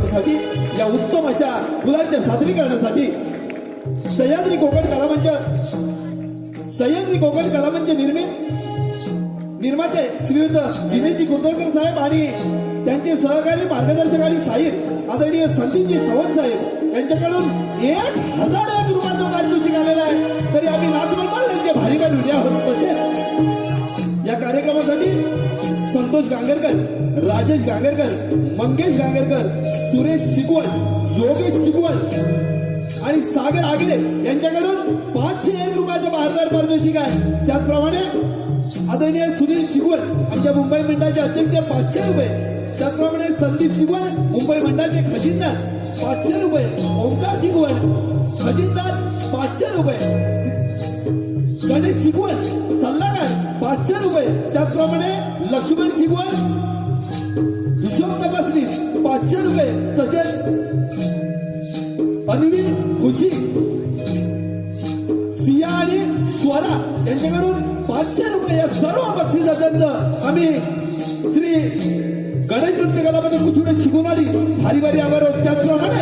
प्रतिसादासाठी या उत्तम अशा मुलांच्या सादरीकरणासाठी सह्याद्री कोकण कलामंच निर्माते श्रीयुत दिनेशजी कुर्दरकर साहेब आणि त्यांचे सहकारी मार्गदर्शक आणि शाहीर आदरणीय संदीपजी सावंत साहेब यांच्याकडून 1001 रुपयाचं पारितोषिक आलेलं आहे. तरी आम्ही नाचमंडळ यांचे भारी भारी उद्या होत तसे या कार्यक्रमासाठी संतोष गांगरकर, राजेश गांगरकर, मंगेश गांगरकर, सुरेश शिकवण, योगेश शिकवण आणि सागर आगरे यांच्याकडून 501 रुपयाचं बहादर पारितोषिक आहे. त्याचप्रमाणे आदरणीय सुनील शिकवण आमच्या मुंबई मंडळाचे अध्यक्ष 500 रुपये. त्याचप्रमाणे संदीप शिकवण मुंबई मंडळाचे खजिनदार 500 रुपये. ओंकार शिकवण खजिनदार 500 रुपये. गणेश शिकवण सल्लागार 500 रुपये. त्याचप्रमाणे लक्ष्मण शिकवण हिशोब तपासणी 500 रुपये. तसेच अनिल खुशी, सिया आणि स्वरा यांच्याकडून 500 रुपये. या सर्व बक्षिसांचं आम्ही श्री गणेश नृत्य कलामध्ये कुठून शिकून आली भारी भारी आभार. त्याचप्रमाणे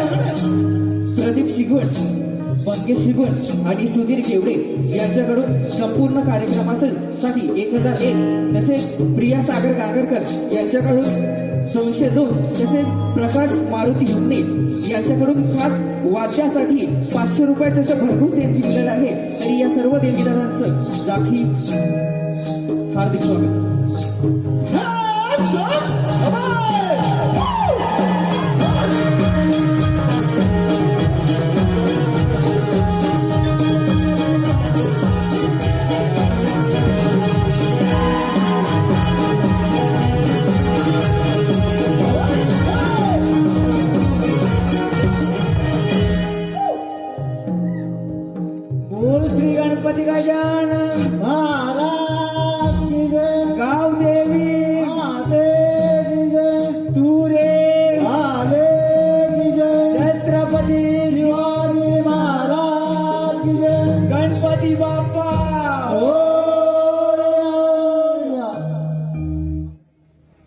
प्रदीप शिगवण, मंगेश शिगवण आणि सुधीर केवडे यांच्याकडून संपूर्ण कार्यक्रमासाठी 1001. तसेच प्रिया सागर गांगरकर यांच्याकडून 202. तसेच प्रकाश मारुती हुन्ने यांच्याकडून खास वाद्यासाठी 500 रुपयाचं असं भरपूर देणगी दिलेलं आहे. तरी या सर्व देणगीदारांचं जाखी हार्दिक स्वागत. बोल श्री गणपती गजानन महाराज की जय. गाव देवी महादेव की जय. तुरे आले की जय. छत्रपती शिवाजी महाराज की जय. गणपती बाप्पा हो.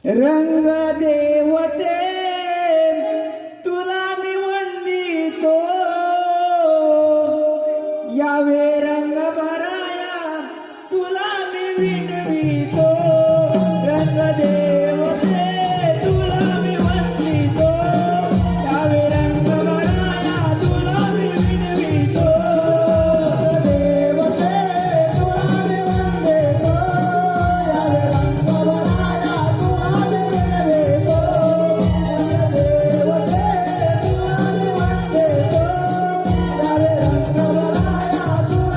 रंग देवते तुला मी वंदितो. यावे रंग भराया तुला मी विनवितो. रंग देवते तुला मी वंदितो. यावे रंग भराया तुला मी विनवितो. देवते तुला मी वंदितो. यावे रंग भराया तुला मी विनवितो. देवते तुला मी वंदितो. यावे रंग भराया तुला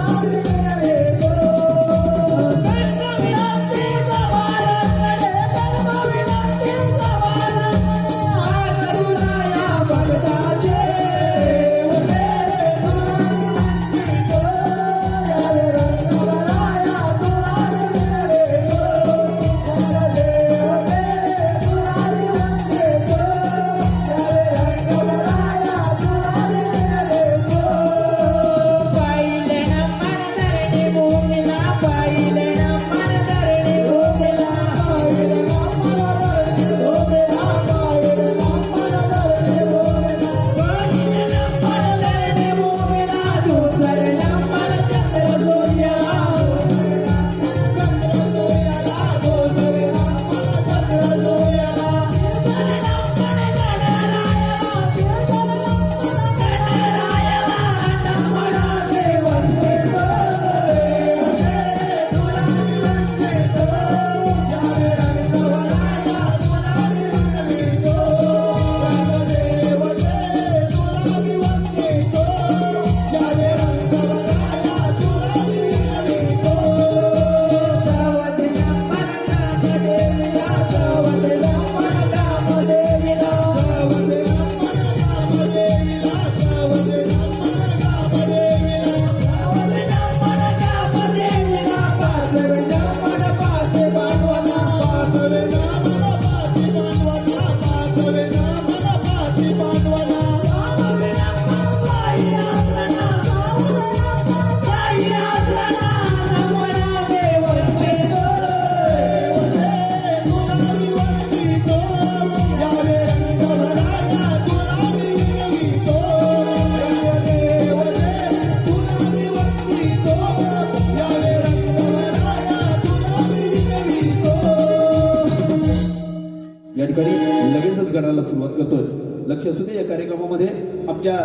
करतोय. लक्ष असू दे या कार्यक्रमामध्ये आमच्या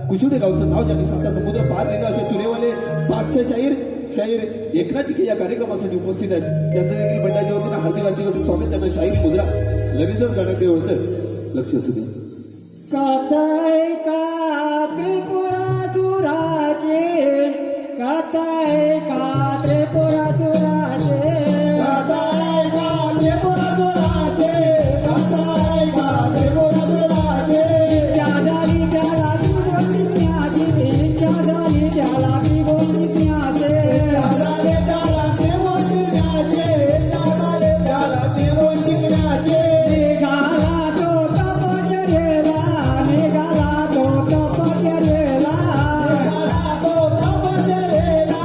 कुशुडे गावचं नाव ज्यांनी साता समुद्र पार केलं असे तुरेवाले बादशाह शाहीर एकनाथ टिके या कार्यक्रमासाठी उपस्थित आहेत. त्यांचं देखील मंडळाच्या वतीनं हार्दिक स्वागत. त्यांना शाहीर मुद्रा लगेचच गाण्याकडे होतं. लक्ष असू दे. कथाय का त्रिपुरासुराचे कथाय का त्रिपुरासुराचे कथाय का त्रिपुरासुराचे कथाय का त्रिपुरासुराचे इच्छा झाली त्याला त्रिगुणिज्ञाचे इच्छा झाली त्याला त्रिगुणिज्ञाचे इच्छा झाली त्याला त्रिगुणिज्ञाचे इच्छा झाली त्याला त्रिगुणिज्ञाचे निघाला तो तपश्चर्येला निघाला तो तपश्चर्येला निघाला तो तपश्चर्येला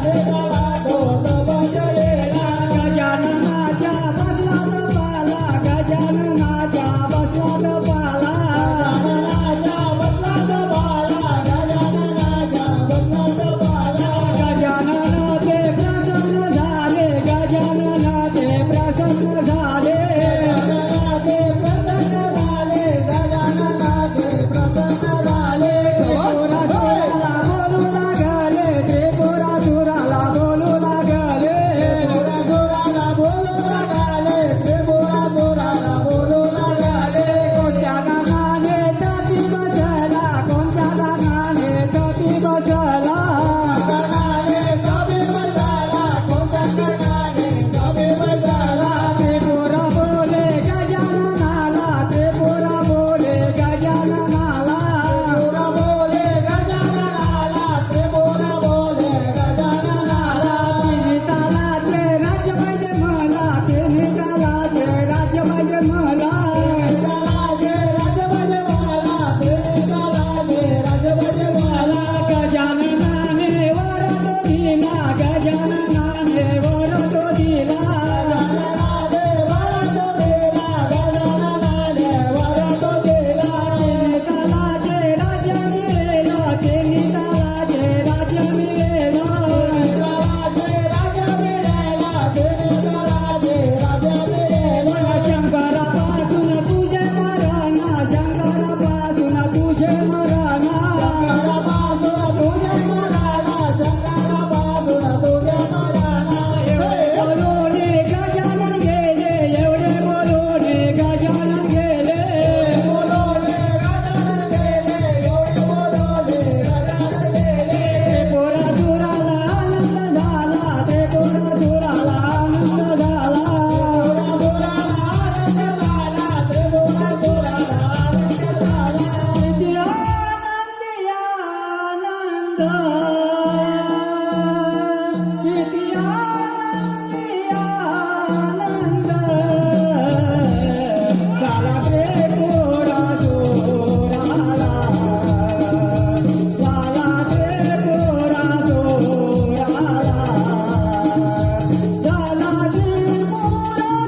निघाला तो तपश्चर्येला गजाननाच्या बसला तपाला गजाननाच्या बसला तपाला गजाननाच्या बसला तपाला गजाननाच्या बसला तपाला गजाननाचे प्रसन्न झाले गजाननाचे प्रसन्न झाले गजाननाचे प्रसन्न झाले गजाननाचे प्रसन्न झाले त्रिपुरासुराला बोलू लागले त्रिपुरासुराला बोलू लागले त्रिपुरासुराला बोलू लागले कोणत्या गाण्याने तपी बसला कोणत्या गाण्याने तपी बसला गाण्याने तपी बसला कोणत्या गाण्याने तपी बसला त्रिपुरा बोले गजाननाला त्रिपुरा बोले गजाननाला त्रिपुरा बोले गजाननाला त्रिपुरा बोले गजाननाला तिन्ही तालाचे राज्य पाहिजे मला तिन्ही तालाचे राज्य पाहिजे मला तालाचे राज्य पाहिजे मला तिन्ही तालाचे राज्य पाहिजे मला गजाननाने वर तो दिला गजाननाने वर तो दिला गजाननाने वर तो दिला गजाननाने वर तो दिला तिन्ही तालाचे राज्य मिळेला तिन्ही तालाचे राज्य मिळेला तालाचे राज्य मिळेला तिन्ही तालाचे राज्य मिळेला शंकरापासून तुझे मरणा शंकरापासून तुझे मरणा शंकरापासून तुझे मरणा शंकरापासून तुझे मरणा एवढे बोलून गजानन गेले एवढे बोलून गजानन गेले बोलून गजानन गेले एवढे बोलून गजानन गेले त्रिपुरासुराला आनंद झाला त्रिपुरासुराला आनंद झाला त्रिपुरासुराला आनंद झाला त्रिपुरासुराला आनंद झाला किती आनंदी आनंद किती आनंदी आनंद झाला त्रिपुरासुराला झाला त्रिपुरासुराला झाला त्रिपुरासुराला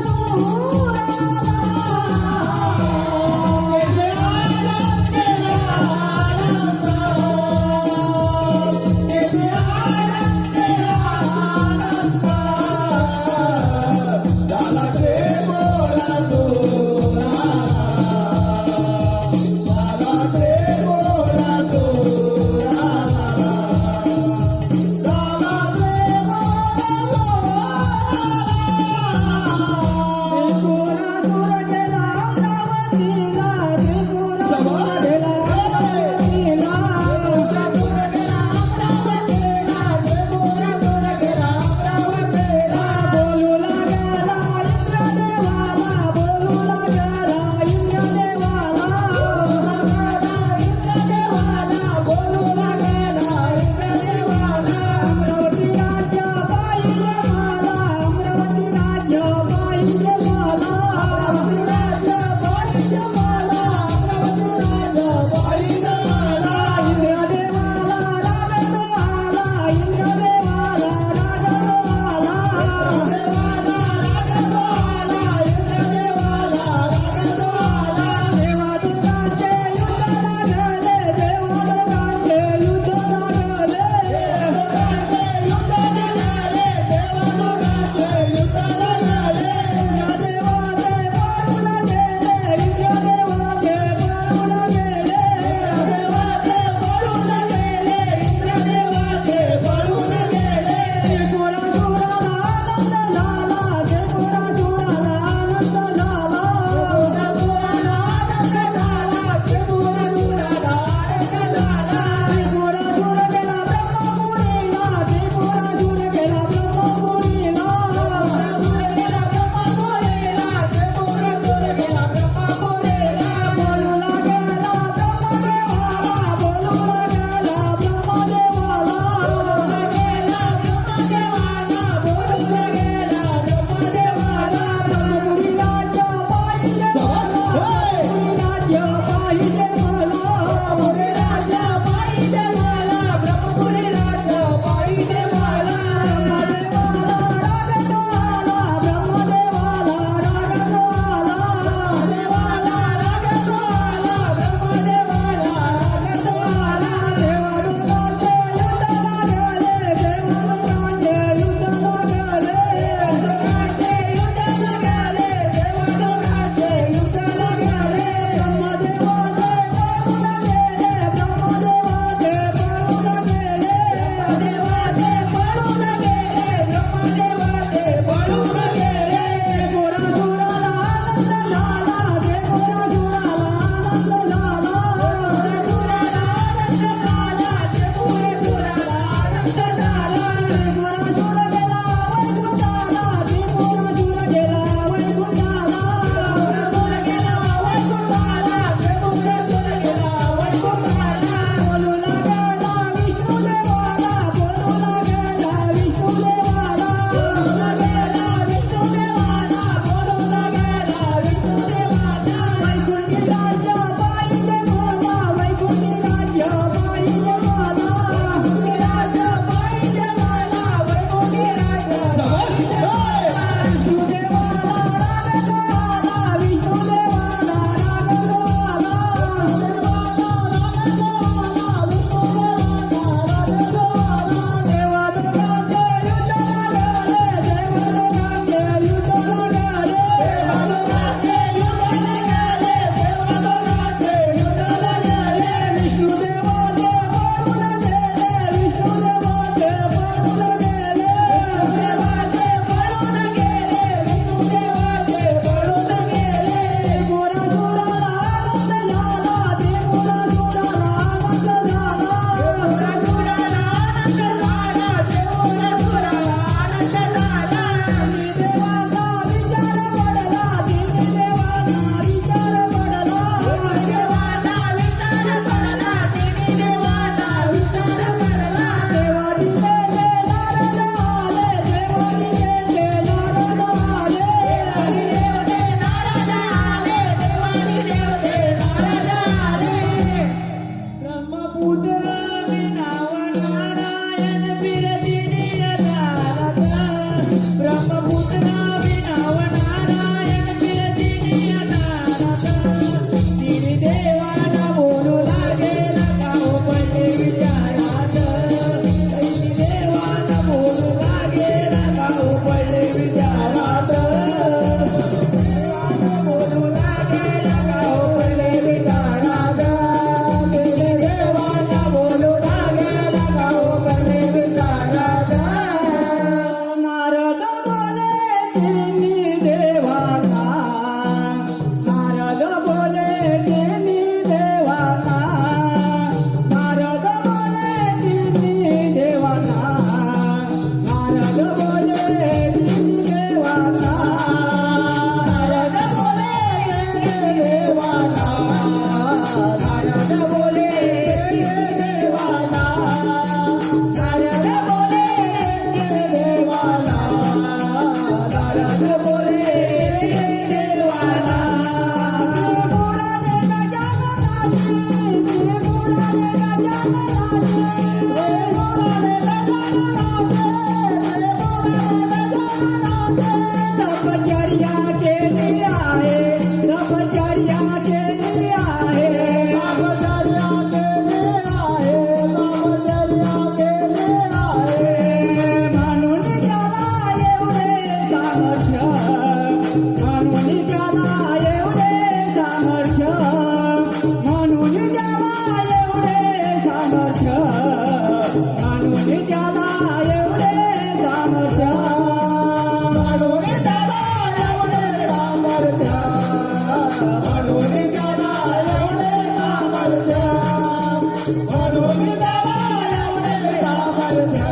सामर्थ्या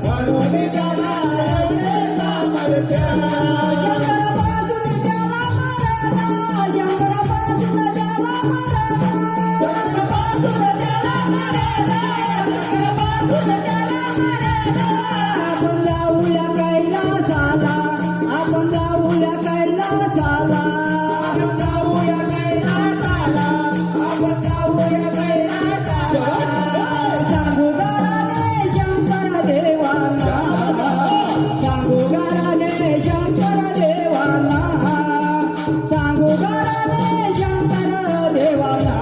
म्हणून त्याला एवढे सामर्थ्य शंकर बाजून त्याला मरणा शंकर बाजून त्याला मरणा शंकर बाजून त्याला मरणा शंकर बाजून त्याला मरणा आपण जाऊया कैलासाला आपण जाऊया कैलासाला आपण जाऊया कैलासाला आपण जाऊया कैलासाला सांगू गाराने शंकर देवाला सांगू गाराने शंकर देवाला सांगू गाराने शंकर देवाला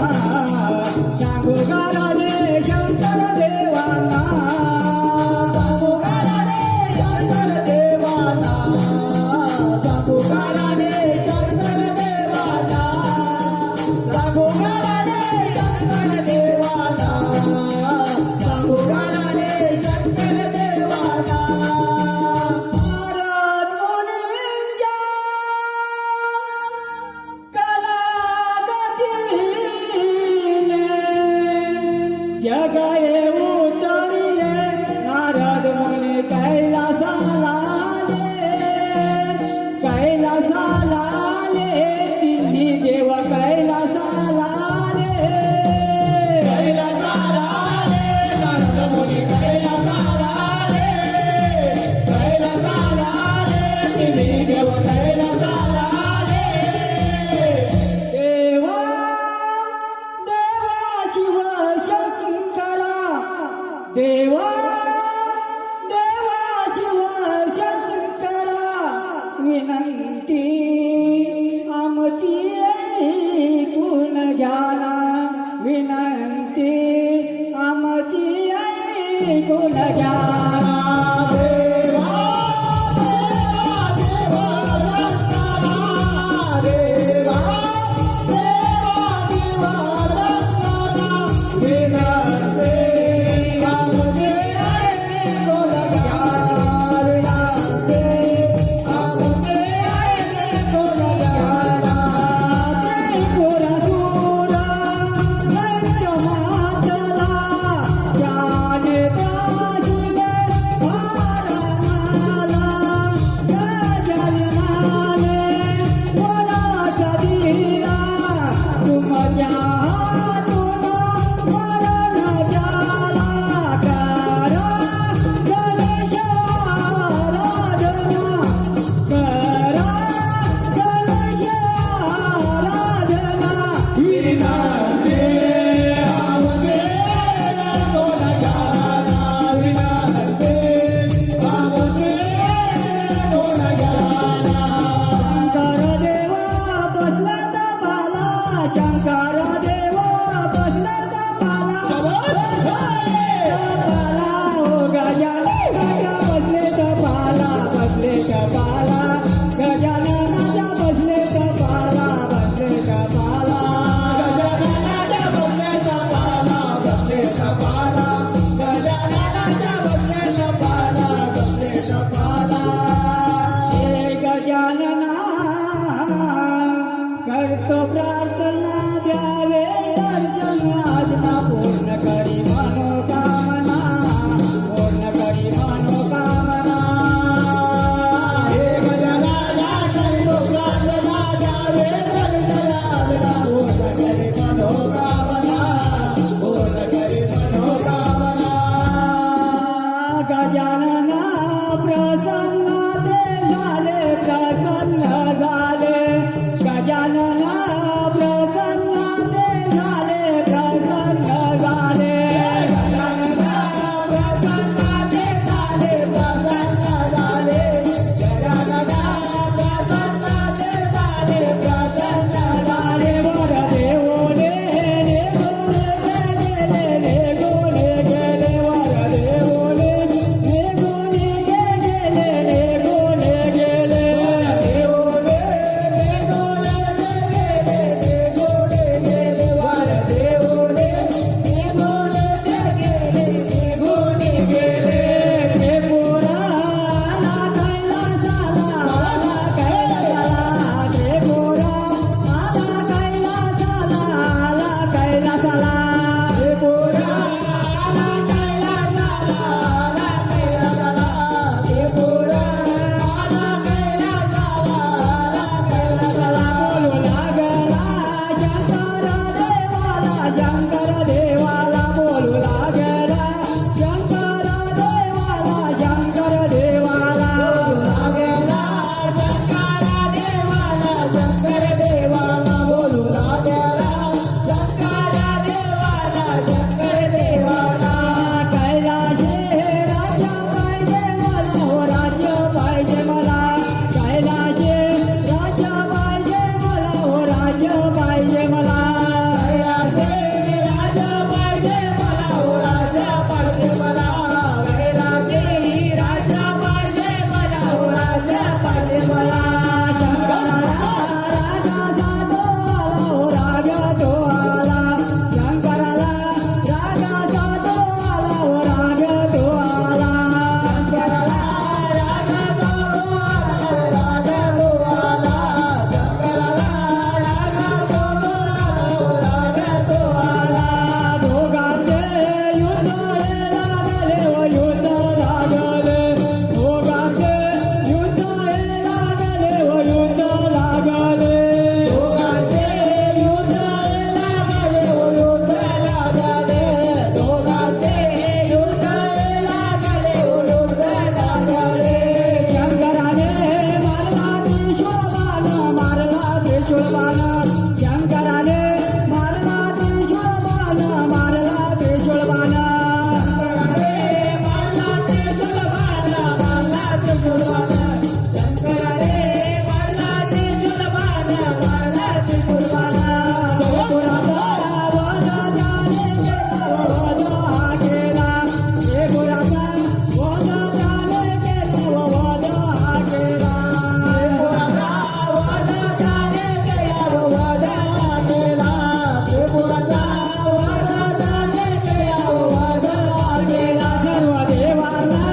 सांगू गाराने शंकर देवाला सांगू गाराने शंकर देवाला सांगू गाराने शंकर देवाला सांगू गाराने शंकर देवाला सांगू गाराने शंकर देवाला नारद मुनींच्या कलागतीने जगाए उतरिले नारद मुनी कैलासाला कैलासाला तिन्ही देव कैलासाला कैलासाला नारद मुनी कैलासाला कैलासाला तिन्ही देव कैलासाला देवा देवा शिव शंकरा देवा देवा शिव शंकरा विनंती आमची ऐकून घ्याना विनंती आमची ऐकून घ्याना देवा देवा देवा देवा देवा देवा विनंती आमची ऐकून घ्याना आमची ऐकून घ्याना त्रिपुरा सुरा पंचमातला ज्ञाने प्राशिले भारणाला गजलनाने वराचा दिला तुमच्या हातून मरण झाला करा गणेश आराधना करा गणेश आराधना विनंती आमचे बोला पाहिजे मला वेळेला देई राज्य पाहिजे मला हो राज्य पाहिजे मला शंकराला राजा साधो आला हो राजा तो आला शंकराला राजा साधो आला हो राजा तो आला शंकराला राजा साधो आला हो राजा तो आला शंकराला राजा साधो आला हो राजा तो आला दोघांचे युद्ध लागले हो युद्ध लागले दोघांचे युद्ध लागले हो युद्ध लागले दोघांचे युद्ध लागले हो युद्ध लागले दोघांचे युद्ध लागले हो युद्ध लागले शंकराने मारला त्रिशूळबाण मारला त्रिशूळबाण शंकराने मारला त्रिशूळबाण मारला त्रिशूळबाण शंकराने मारला त्रिशूळबाण मारला त्रिशूळबाण शंकराने मारला त्रिशूळबाण मारला त्रिशूळबाण शेखुराचा वध त्याने केला वध हा केला शेखुराचा वध त्याने केला वध हा केला शेखुराचा वध त्याने केला वध हा केला शेखुराचा वध त्याने केला वध हा केला सर्व देवांना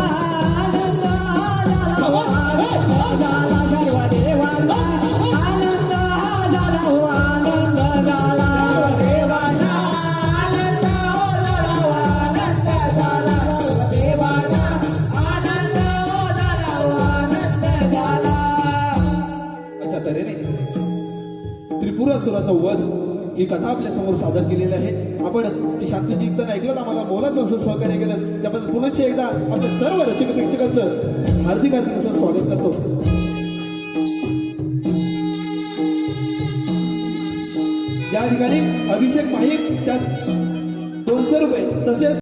आनंद झाला हो आनंद झाला सर्व देवांना आनंद झाला हो आनंद झाला देवांना आनंद झाला हो आनंद झाला सर्व देवांना आनंद झाला हो आनंद झाला अशा तऱ्हेने त्रिपुरासुराचा वध ही कथा आपल्या समोर सादर केलेली आहे. आपण ती शांती कीर्तन ऐकलं, आम्हाला मोलाचं असं सहकार्य केलं त्याबद्दल पुनश्च एकदा आपल्या सर्व रसिक प्रेक्षकांचं हार्दिक हार्दिक असं स्वागत करतो. या ठिकाणी अभिषेक माहीम त्या 200 रुपये तसेच